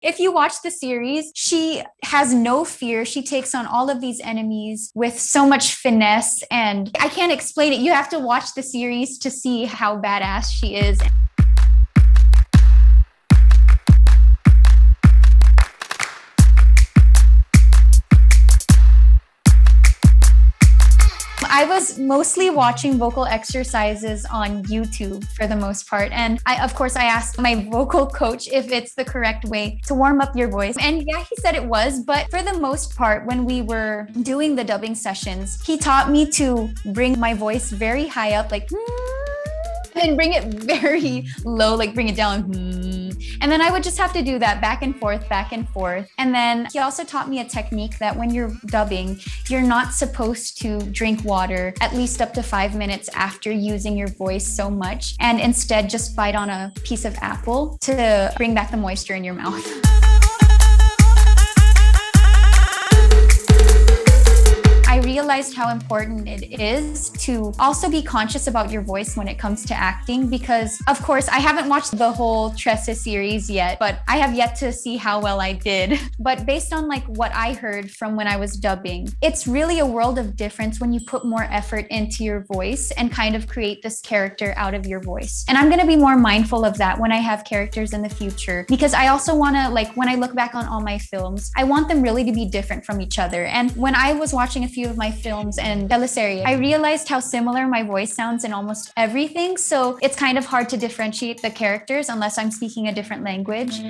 If you watch the series, she has no fear. She takes on all of these enemies with so much finesse, and I can't explain it. You have to watch the series to see how badass she is. I was mostly watching vocal exercises on YouTube for the most part. And of course, I asked my vocal coach if it's the correct way to warm up your voice. And yeah, he said it was. But for the most part, when we were doing the dubbing sessions, he taught me to bring my voice very high up, like, and bring it very low, like bring it down. And then I would just have to do that back and forth, back and forth. And then he also taught me a technique that when you're dubbing, you're not supposed to drink water at least up to 5 minutes after using your voice so much. And instead just bite on a piece of apple to bring back the moisture in your mouth. I realized how important it is to also be conscious about your voice when it comes to acting, because of course I haven't watched the whole Trese series yet, but I have yet to see how well I did. But based on like what I heard from when I was dubbing, it's really a world of difference when you put more effort into your voice and kind of create this character out of your voice. And I'm going to be more mindful of that when I have characters in the future, because I also want to, like, when I look back on all my films, I want them really to be different from each other. And when I was watching a few of my films and teleserye, I realized how similar my voice sounds in almost everything. So it's kind of hard to differentiate the characters unless I'm speaking a different language.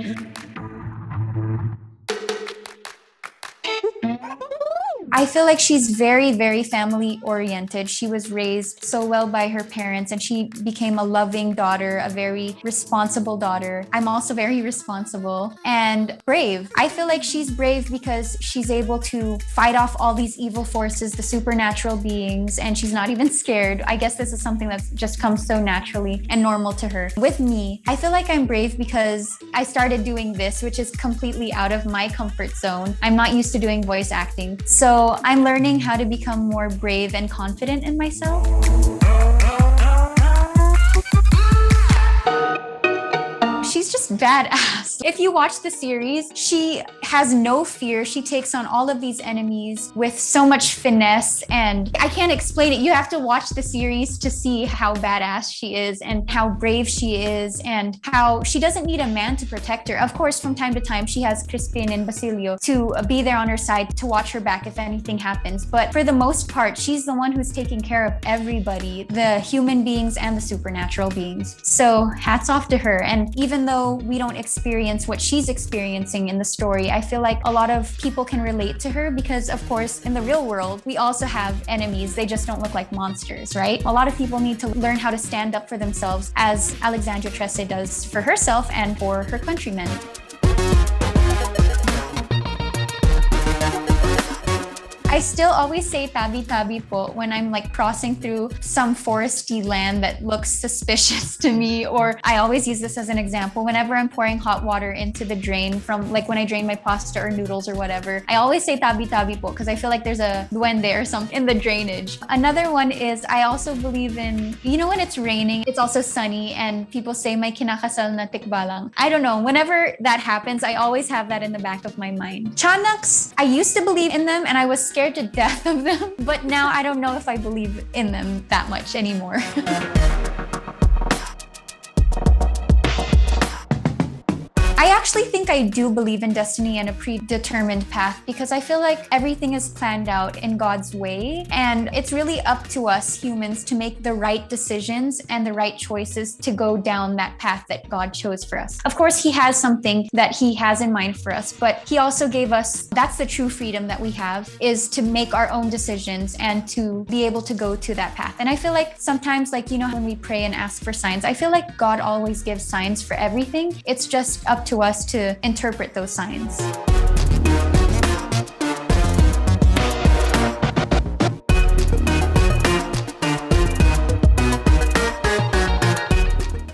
I feel like she's very, very family oriented. She was raised so well by her parents and she became a loving daughter, a very responsible daughter. I'm also very responsible and brave. I feel like she's brave because she's able to fight off all these evil forces, the supernatural beings, and she's not even scared. I guess this is something that's just comes so naturally and normal to her. With me, I feel like I'm brave because I started doing this, which is completely out of my comfort zone. I'm not used to doing voice acting. So I'm learning how to become more brave and confident in myself. She's just badass. If you watch the series, she has no fear. She takes on all of these enemies with so much finesse, and I can't explain it. You have to watch the series to see how badass she is and how brave she is and how she doesn't need a man to protect her. Of course, from time to time, she has Crispin and Basilio to be there on her side to watch her back if anything happens. But for the most part, she's the one who's taking care of everybody, the human beings and the supernatural beings. So hats off to her. And even though we don't experience what she's experiencing in the story, I feel like a lot of people can relate to her because, of course, in the real world, we also have enemies. They just don't look like monsters, right? A lot of people need to learn how to stand up for themselves, as Alexandra Trese does for herself and for her countrymen. I still always say tabi-tabi po when I'm like crossing through some foresty land that looks suspicious to me, or I always use this as an example whenever I'm pouring hot water into the drain from like when I drain my pasta or noodles or whatever. I always say tabi-tabi po because I feel like there's a duende or something in the drainage. Another one is I also believe in, you know, when it's raining, it's also sunny and people say may kinakasal na tikbalang. I don't know, whenever that happens, I always have that in the back of my mind. Chanaks, I used to believe in them and I was scared to death of them, but now I don't know if I believe in them that much anymore. I actually think I do believe in destiny and a predetermined path because I feel like everything is planned out in God's way, and it's really up to us humans to make the right decisions and the right choices to go down that path that God chose for us. Of course, He has something that He has in mind for us, but He also gave us, that's the true freedom that we have, is to make our own decisions and to be able to go to that path. And I feel like sometimes, like, you know, when we pray and ask for signs, I feel like God always gives signs for everything. It's just up to us to interpret those signs.